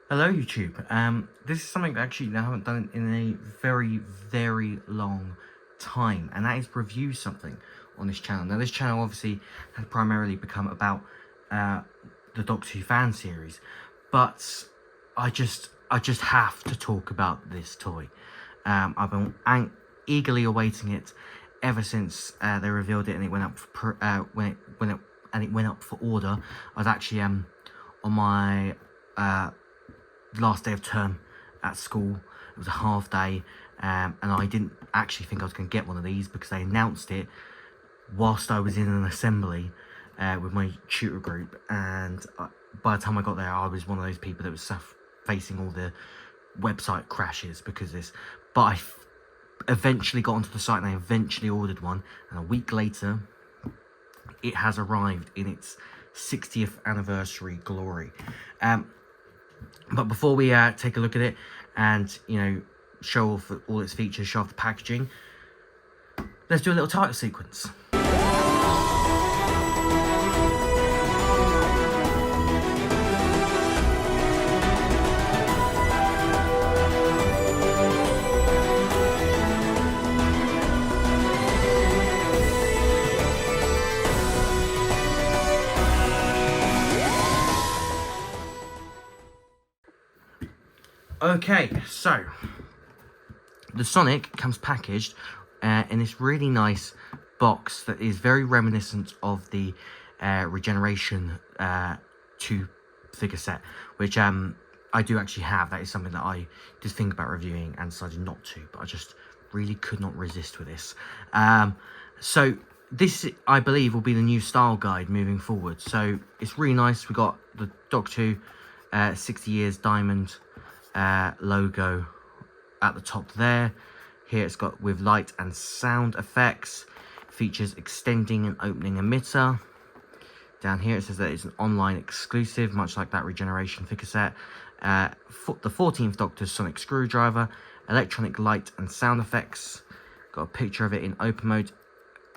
Hello YouTube. This is something that actually I haven't done in a very long time, and that is review something on this channel. Now this channel obviously has primarily become about the Doctor Who fan series, but I just have to talk about this toy. I've been eagerly awaiting it ever since they revealed it and it went up for it went up for order. I was actually on my last day of term at school. It was a half day, and I didn't actually think I was going to get one of these because they announced it whilst I was in an assembly with my tutor group, and by the time I got there I was one of those people that was facing all the website crashes because of this. But I eventually got onto the site and I eventually ordered one, and a week later it has arrived in its 60th anniversary glory. But before we take a look at it and, show off all its features, show off the packaging, let's do a little title sequence. Okay, so the Sonic comes packaged in this really nice box that is very reminiscent of the Regeneration 2 figure set, which I do actually have. That is something that I did think about reviewing and decided not to, but I just really could not resist with this. So this, I believe, will be the new style guide moving forward. So it's really nice. We got the Doctor Who 60 years diamond logo at the top there. Here it's got with light and sound effects, features extending and opening emitter. Down here it says that it's an online exclusive, much like that Regeneration figure set. The 14th Doctor's sonic screwdriver, electronic light and sound effects. Got a picture of it in open mode.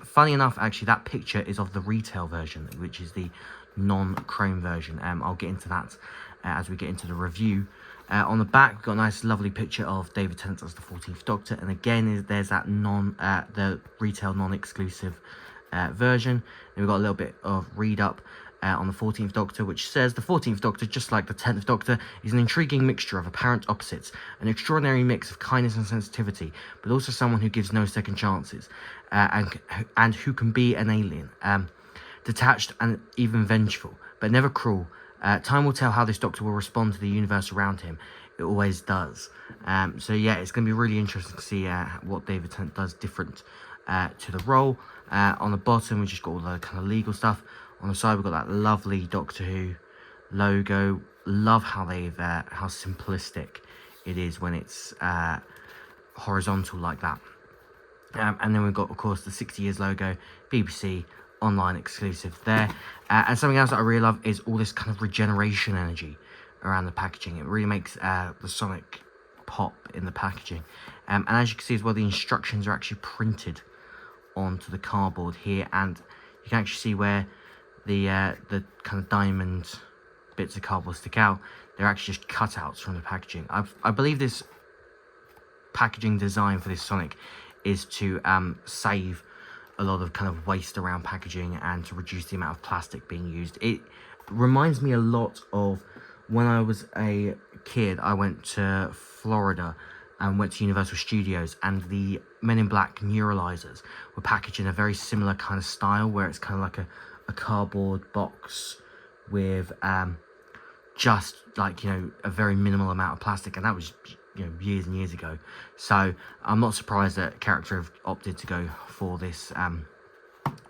Funny enough, actually, that picture is of the retail version, which is the non-chrome version. I'll get into that as we get into the review. On the back, we've got a nice, lovely picture of David Tennant as the 14th Doctor, and again, there's that the retail non-exclusive version. And we've got a little bit of read-up on the 14th Doctor, which says the 14th Doctor, just like the 10th Doctor, is an intriguing mixture of apparent opposites, an extraordinary mix of kindness and sensitivity, but also someone who gives no second chances, and who can be an alien, detached and even vengeful, but never cruel. Time will tell how this Doctor will respond to the universe around him. It always does. So yeah, it's going to be really interesting to see what David Tennant does different to the role. On the bottom, we just got all the kind of legal stuff. On the side, we've got that lovely Doctor Who logo. Love how how simplistic it is when it's horizontal like that. And then we've got, of course, the 60 years logo, BBC online exclusive there. And something else that I really love is all this kind of regeneration energy around the packaging. It really makes the Sonic pop in the packaging. And as you can see as well, the instructions are actually printed onto the cardboard here, and you can actually see where the kind of diamond bits of cardboard stick out. They're actually just cutouts from the packaging. I believe this packaging design for this Sonic is to save a lot of kind of waste around packaging and to reduce the amount of plastic being used. It reminds me a lot of when I was a kid. I went to Florida and went to Universal Studios, and the Men in Black neuralizers were packaged in a very similar kind of style, where it's kind of like a cardboard box with just like, a very minimal amount of plastic, and that was years and years ago. So I'm not surprised that character have opted to go for this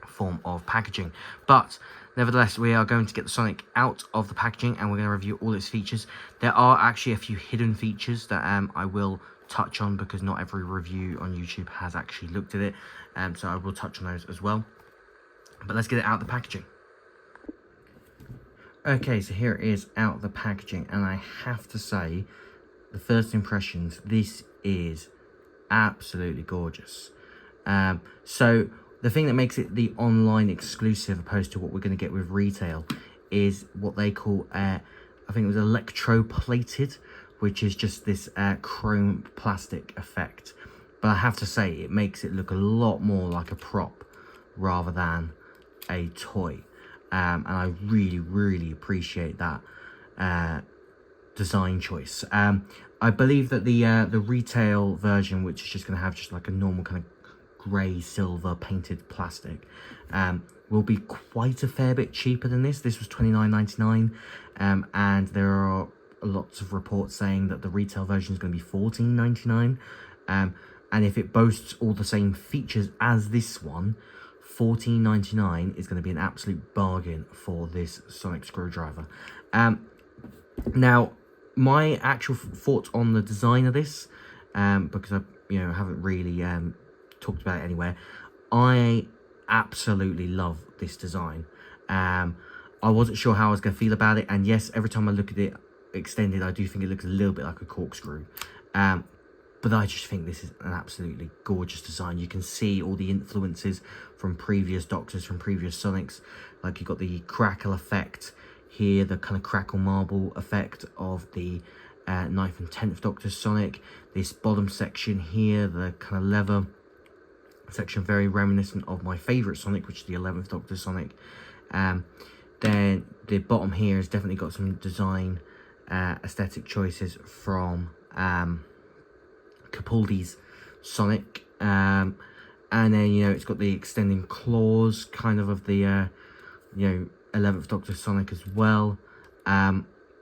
form of packaging. But nevertheless, we are going to get the Sonic out of the packaging and we're going to review all its features. There are actually a few hidden features that I will touch on, because not every review on YouTube has actually looked at it, so I will touch on those as well. But let's get it out of the packaging. Okay, so here it is out of the packaging, and I have to say, the first impressions, this is absolutely gorgeous. So the thing that makes it the online exclusive opposed to what we're going to get with retail is what they call I think it was electroplated, which is just this chrome plastic effect. But I have to say, it makes it look a lot more like a prop rather than a toy. And I really, really appreciate that design choice. I believe that the retail version, which is just going to have just like a normal kind of grey silver painted plastic, will be quite a fair bit cheaper than this. This was $29.99, and there are lots of reports saying that the retail version is going to be $14.99. And if it boasts all the same features as this one, $14.99 is going to be an absolute bargain for this sonic screwdriver. Now, my actual thoughts on the design of this, because I haven't really talked about it anywhere, I absolutely love this design. I wasn't sure how I was going to feel about it, and yes, every time I look at it extended, I do think it looks a little bit like a corkscrew. But I just think this is an absolutely gorgeous design. You can see all the influences from previous Doctors, from previous Sonics. Like you've got the crackle effect here, the kind of crackle marble effect of the 9th and 10th Doctor Sonic. This bottom section here, the kind of leather section, very reminiscent of my favourite Sonic, which is the 11th Doctor Sonic. Then the bottom here has definitely got some design aesthetic choices from Capaldi's Sonic, and then it's got the extending claws kind of the 11th Doctor Sonic as well.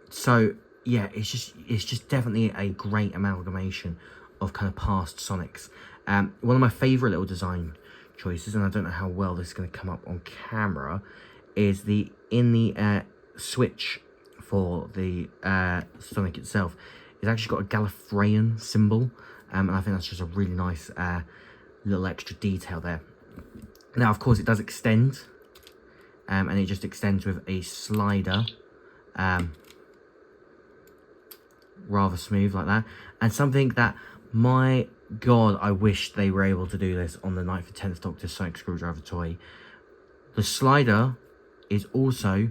So yeah, it's just definitely a great amalgamation of kind of past Sonics. One of my favourite little design choices, and I don't know how well this is going to come up on camera, is the switch for the Sonic itself. It's actually got a Gallifreyan symbol, and I think that's just a really nice little extra detail there. Now, of course, it does extend, and it just extends with a slider, rather smooth like that. And something that, my God, I wish they were able to do this on the 9th and 10th Doctor Sonic Screwdriver toy. The slider is also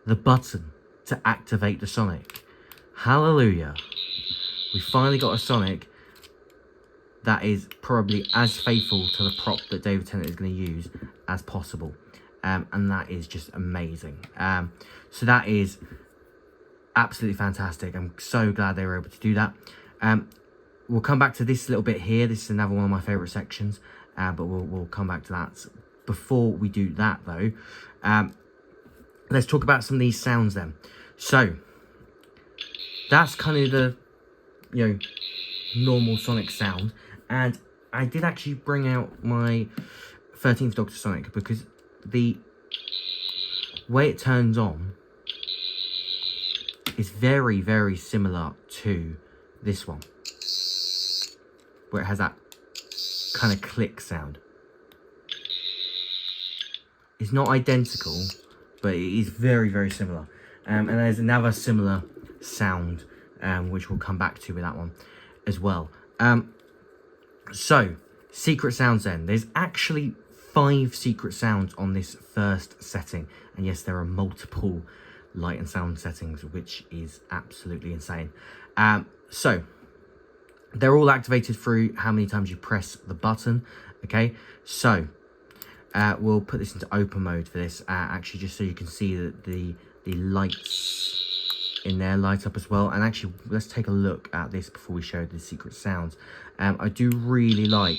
the button to activate the Sonic. Hallelujah. We finally got a Sonic that is probably as faithful to the prop that David Tennant is going to use as possible. And that is just amazing. So that is absolutely fantastic. I'm so glad they were able to do that. We'll come back to this little bit here. This is another one of my favourite sections. But we'll come back to that. Before we do that, though, let's talk about some of these sounds then. So, that's kind of the, normal Sonic sound. And I did actually bring out my 13th Doctor Sonic, because the way it turns on is very, very similar to this one, where it has that kind of click sound. It's not identical, but it is very, very similar. And there's another similar sound, which we'll come back to with that one as well. So, secret sounds then. There's actually 5 secret sounds on this first setting. And yes, there are multiple light and sound settings, which is absolutely insane. So, they're all activated through how many times you press the button. Okay, so we'll put this into open mode for this, actually, just so you can see that the lights in there light up as well. And actually, let's take a look at this before we show the secret sounds. I do really like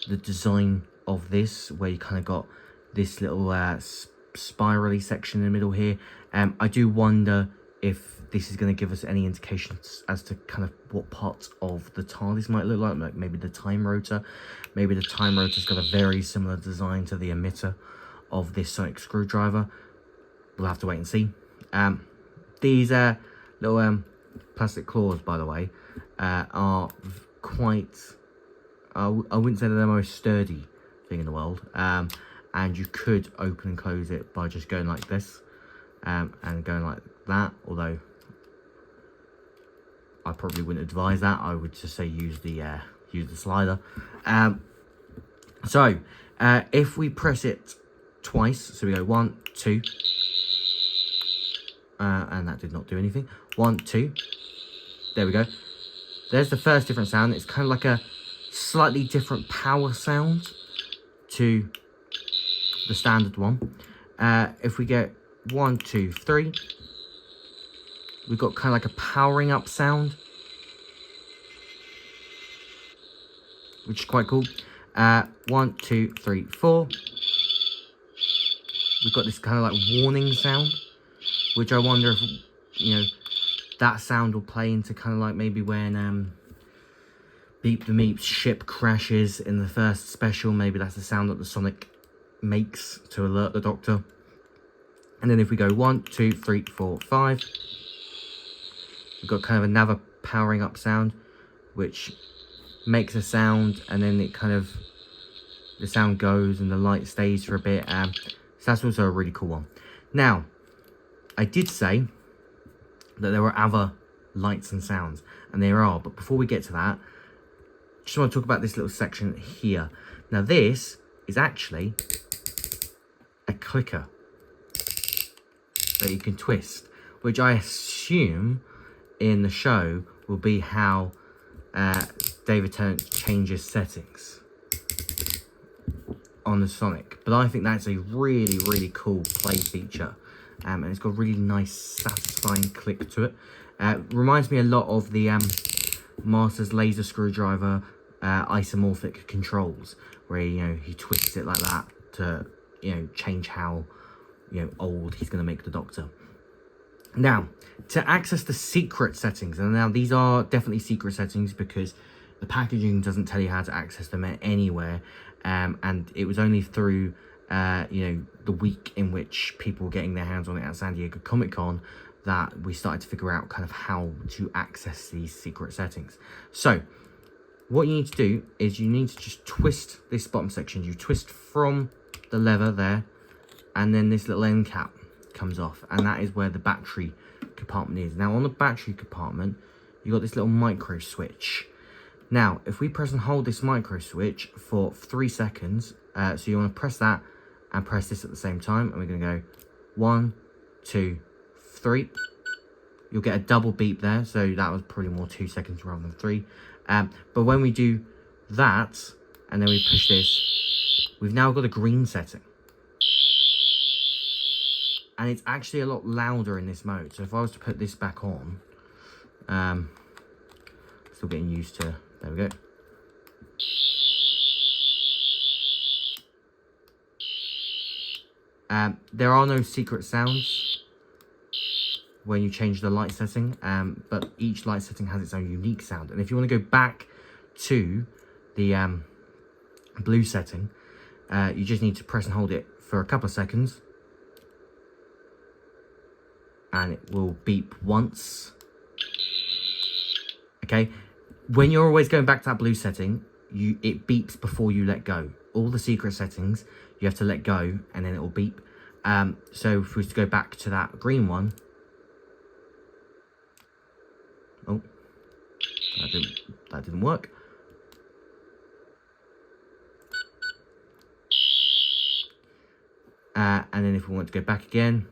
the design of this, where you kind of got this little spirally section in the middle here. I do wonder if this is going to give us any indications as to kind of what parts of the TARDIS might look like maybe the time rotor. Maybe the time rotor's got a very similar design to the emitter of this Sonic Screwdriver. We'll have to wait and see. These little plastic claws, by the way, are quite, I wouldn't say they're the most sturdy thing in the world. And you could open and close it by just going like this, and going like that, although I probably wouldn't advise that. I would just say use the slider. So if we press it twice, so we go 1, 2, and that did not do anything. 1, 2. There we go. There's the first different sound. It's kind of like a slightly different power sound to the standard one. If we get 1, 2, 3, we've got kind of like a powering up sound, which is quite cool. 1, 2, 3, 4. We've got this kind of like warning sound, which I wonder if, you know, that sound will play into kind of like maybe when Beep the Meep's ship crashes in the first special. Maybe that's the sound that the Sonic makes to alert the Doctor. And then if we go 1, 2, 3, 4, 5, we've got kind of another powering up sound, which makes a sound, and then it kind of, the sound goes and the light stays for a bit. So that's also a really cool one. Now, I did say that there were other lights and sounds, and there are, but before we get to that, just want to talk about this little section here. Now this is actually a clicker that you can twist, which I assume in the show will be how David Tennant changes settings on the Sonic. But I think that's a really, really cool play feature. And it's got a really nice, satisfying click to it. Reminds me a lot of the Master's laser screwdriver isomorphic controls, where he twists it like that to change how old he's going to make the Doctor. Now, to access the secret settings, and now these are definitely secret settings because the packaging doesn't tell you how to access them anywhere, and it was only through the week in which people were getting their hands on it at San Diego Comic-Con that we started to figure out kind of how to access these secret settings. So what you need to do is you need to just twist this bottom section. You twist from the lever there, and then this little end cap comes off, and that is where the battery compartment is. Now on the battery compartment, you got this little micro switch. Now if we press and hold this micro switch for 3 seconds, so you want to press that and press this at the same time, and we're going to go 1, 2, 3. You'll get a double beep there, so that was probably more 2 seconds rather than 3. But when we do that and then we push this, we've now got a green setting, and it's actually a lot louder in this mode. So if I was to put this back on, still getting used to, there we go. There are no secret sounds when you change the light setting, but each light setting has its own unique sound. And if you want to go back to the blue setting, you just need to press and hold it for a couple of seconds, and it will beep once. Okay, when you're always going back to that blue setting, it beeps before you let go. All the secret settings you have to let go, and then it will beep. So if we were to go back to that green one, oh, that didn't work. And then if we want to go back again,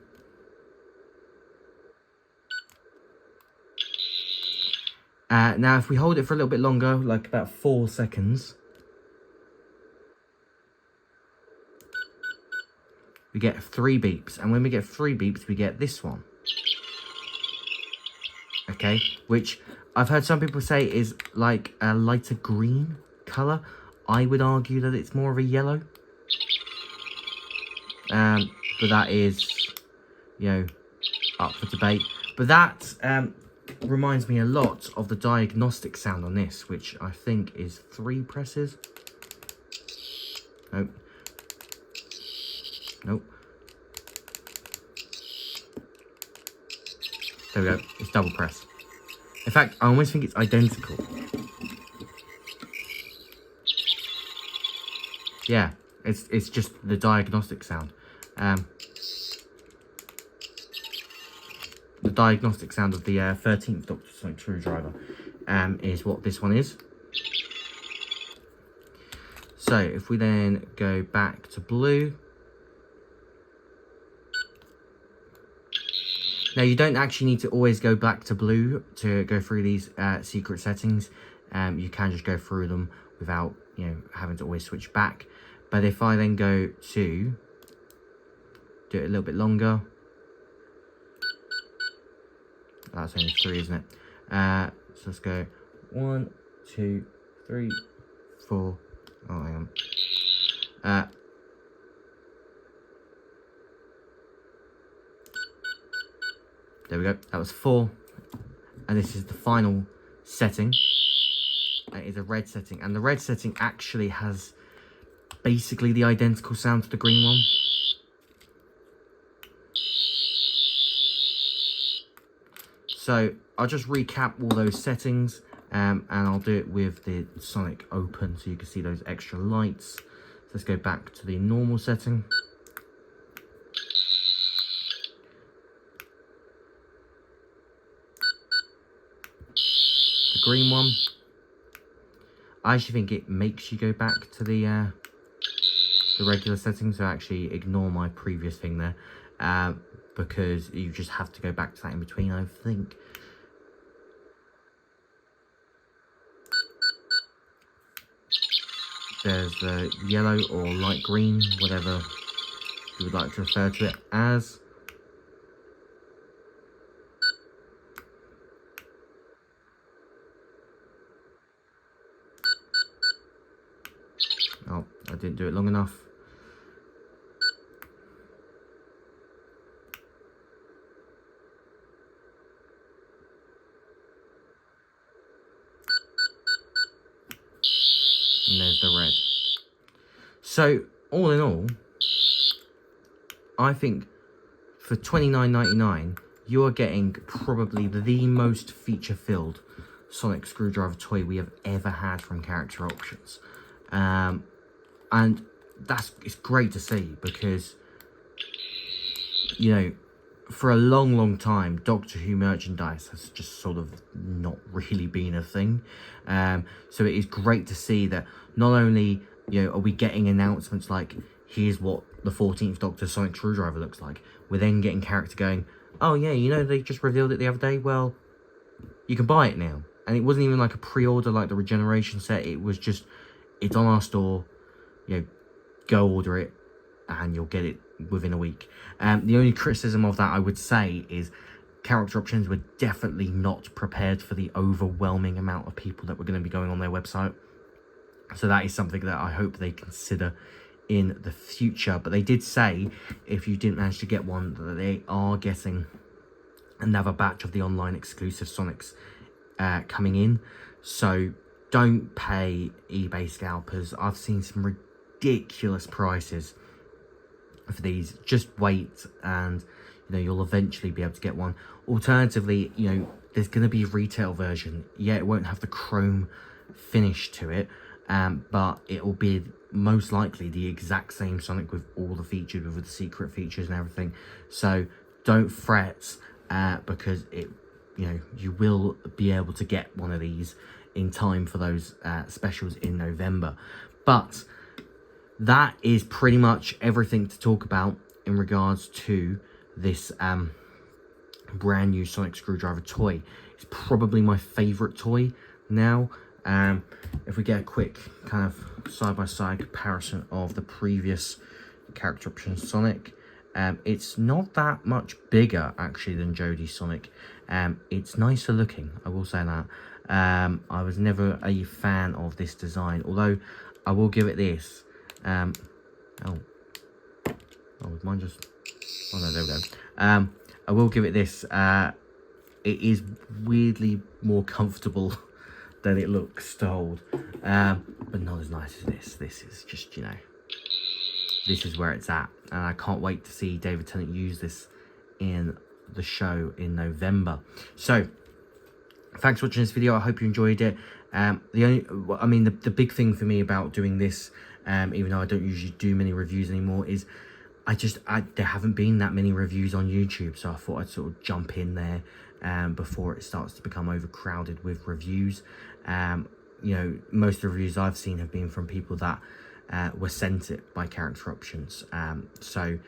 now if we hold it for a little bit longer, like about 4 seconds, we get 3 beeps. And when we get 3 beeps, we get this one. Okay, which I've heard some people say is like a lighter green colour. I would argue that it's more of a yellow. But that is, up for debate. But that reminds me a lot of the diagnostic sound on this, which I think is 3 presses. Nope. Nope. There we go. It's double press. In fact, I almost think it's identical. Yeah, it's just the diagnostic sound. The diagnostic sound of the 13th Doctor Sonic Screwdriver is what this one is. So if we then go back to blue. Now, you don't actually need to always go back to blue to go through these secret settings. You can just go through them without, having to always switch back. But if I then go to do it a little bit longer, that's only 3, isn't it? So let's go 1, 2, 3, 4. Oh, hang on. There we go. That was 4. And this is the final setting. It is a red setting. And the red setting actually has basically the identical sound to the green one. So I'll just recap all those settings. And I'll do it with the Sonic open so you can see those extra lights. So let's go back to the normal setting. The green one, I actually think it makes you go back to the regular settings, so actually ignore my previous thing there, because you just have to go back to that in between, I think. There's the yellow or light green, whatever you would like to refer to it as. Oh, I didn't do it long enough. And there's the red. So, all in all, I think for $29.99, you are getting probably the most feature-filled Sonic Screwdriver toy we have ever had from Character Options. And it's great to see because, for a long time, Doctor Who merchandise has just sort of not really been a thing. So it is great to see that not only, are we getting announcements like, here's what the 14th Doctor Sonic Screwdriver looks like. We're then getting character going, oh yeah, they just revealed it the other day. Well, you can buy it now. And it wasn't even like a pre-order like the Regeneration set. It was just, it's on our store. Go order it and you'll get it within a week. The only criticism of that I would say is Character Options were definitely not prepared for the overwhelming amount of people that were going to be going on their website. So that is something that I hope they consider in the future. But they did say if you didn't manage to get one, that they are getting another batch of the online exclusive Sonics coming in. So don't pay eBay scalpers. I've seen some ridiculous prices for these. Just wait and you'll eventually be able to get one. Alternatively, there's going to be a retail version. Yeah, it won't have the chrome finish to it, but it will be most likely the exact same Sonic with all the features, with the secret features and everything. So don't fret, because you will be able to get one of these in time for those specials in November. But that is pretty much everything to talk about in regards to this brand new Sonic Screwdriver toy. It's probably my favourite toy now. If we get a quick kind of side-by-side comparison of the previous Character Options Sonic, it's not that much bigger actually than Jodie's Sonic. It's nicer looking, I will say that. I was never a fan of this design, although I will give it this. Oh, mine just... Oh no, there we go. I will give it this. It is weirdly more comfortable than it looks to hold, but not as nice as this. This is just, this is where it's at, and I can't wait to see David Tennant use this in the show in November. So thanks for watching this video. I hope you enjoyed it. The big thing for me about doing this, even though I don't usually do many reviews anymore, is there haven't been that many reviews on YouTube, so I thought I'd sort of jump in there before it starts to become overcrowded with reviews. Most of the reviews I've seen have been from people that were sent it by Character Options. So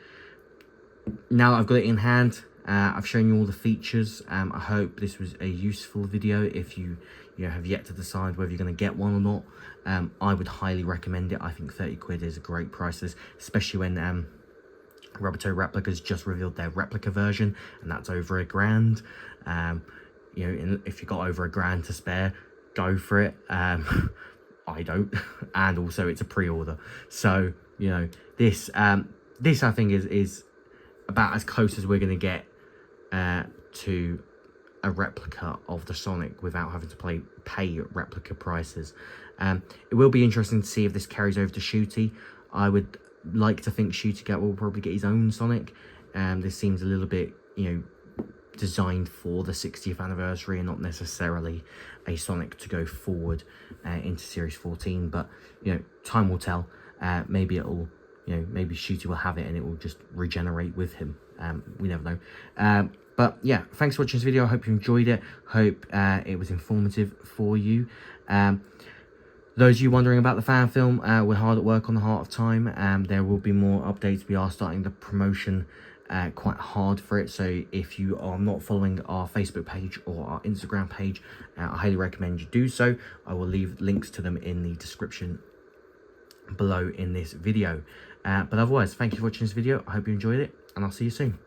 now I've got it in hand, I've shown you all the features. I hope this was a useful video. If you have yet to decide whether you're going to get one or not, I would highly recommend it. I think 30 quid is a great price, especially when Roboto Replicas just revealed their replica version, and that's over £1,000. If you got over £1,000 to spare, go for it. I don't, and also it's a pre-order, so this I think is about as close as we're going to get to a replica of the Sonic without having to pay replica prices. It will be interesting to see if this carries over to Shooty. I would like to think Shooty will probably get his own Sonic. This seems a little bit, designed for the 60th anniversary and not necessarily a Sonic to go forward into Series 14. But, time will tell. Maybe it'll, maybe Shooty will have it and it will just regenerate with him. We never know. But yeah, thanks for watching this video. I hope you enjoyed it. Hope it was informative for you. Those of you wondering about the fan film, we're hard at work on the Heart of Time. There will be more updates. We are starting the promotion quite hard for it. So if you are not following our Facebook page or our Instagram page, I highly recommend you do so. I will leave links to them in the description below in this video. But otherwise, thank you for watching this video. I hope you enjoyed it, and I'll see you soon.